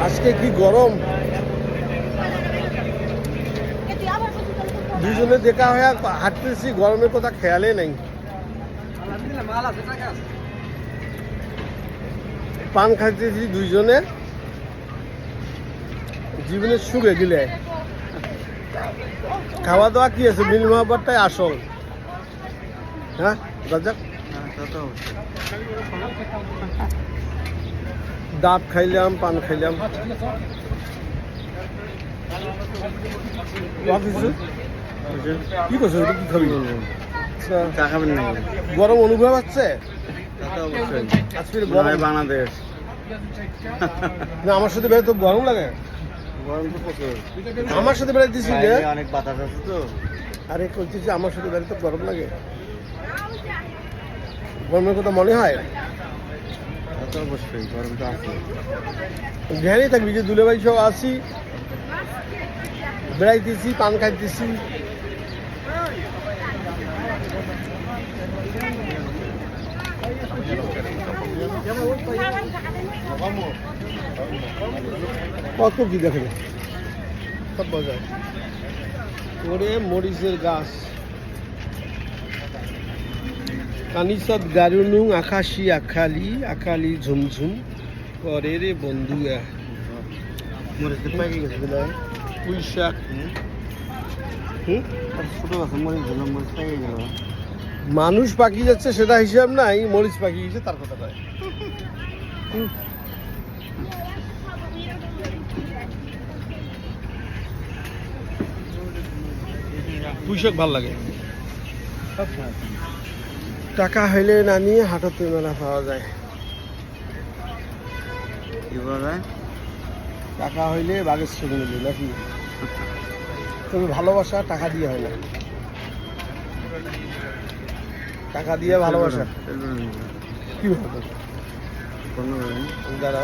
আজকে কি গরম, দুজনে দেখা হয়ে হাঁটতেছি, গরমের কথা খেয়ালে নাই। পান খাইতেছি দুইজনে, জীবনের সুখে গিলে। খাওয়া দাওয়া কি আছে, মিল মহাব্বতটাই আসল। হ্যাঁ রাজা, ডাব খাইলাম, পান খাইলাম, কি করছো, কি খাবি? চা খাবেন না? গরম অনুভব হচ্ছে আজকে বাংলাদেশ। না আমার সাথে বেড়ে তো গরম লাগে, গরম তো প্রচুর। আমার সাথে বেড়ে দিছি অনেক বাতাস আছে তো। আরে করতেছি আমার সাথে বেড়ে তো গরম লাগে, গরমের কথা মনে হয়। অবশ্যই গরম তো আছে, ধ্যানই থাকবি যে দুলে ভাই সব আসি, বেড়াইতেছি, পান খাইতেছি। কত কি দেখেন, সব বাজার করে মরিচের গাছ, কানিসাত গারুনুং আকাশি আখালি আকালি ঝুমঝুম করে রে বন্ধুয়া। মরিচের পাই গেছে পুঁই শাক, ছোট আছে মরিচ ঝুলাম, মরিচ পাই গেল। মানুষ পাকি যাচ্ছে সেটা হিসাব নাই, মরিচ পাকি গেছে তার কথা নয়। পুঁইশাক ভাল লাগে, টাকা হইলে না নিয়ে হাটাতে মেলা পাওয়া যায়। টাকা হইলে বাঘের ছবি মিলে নাকি? তবে ভালোবাসা টাকা দিয়ে হয় না, টাকা দিয়ে ভালোবাসা কি ভালো দাঁড়া।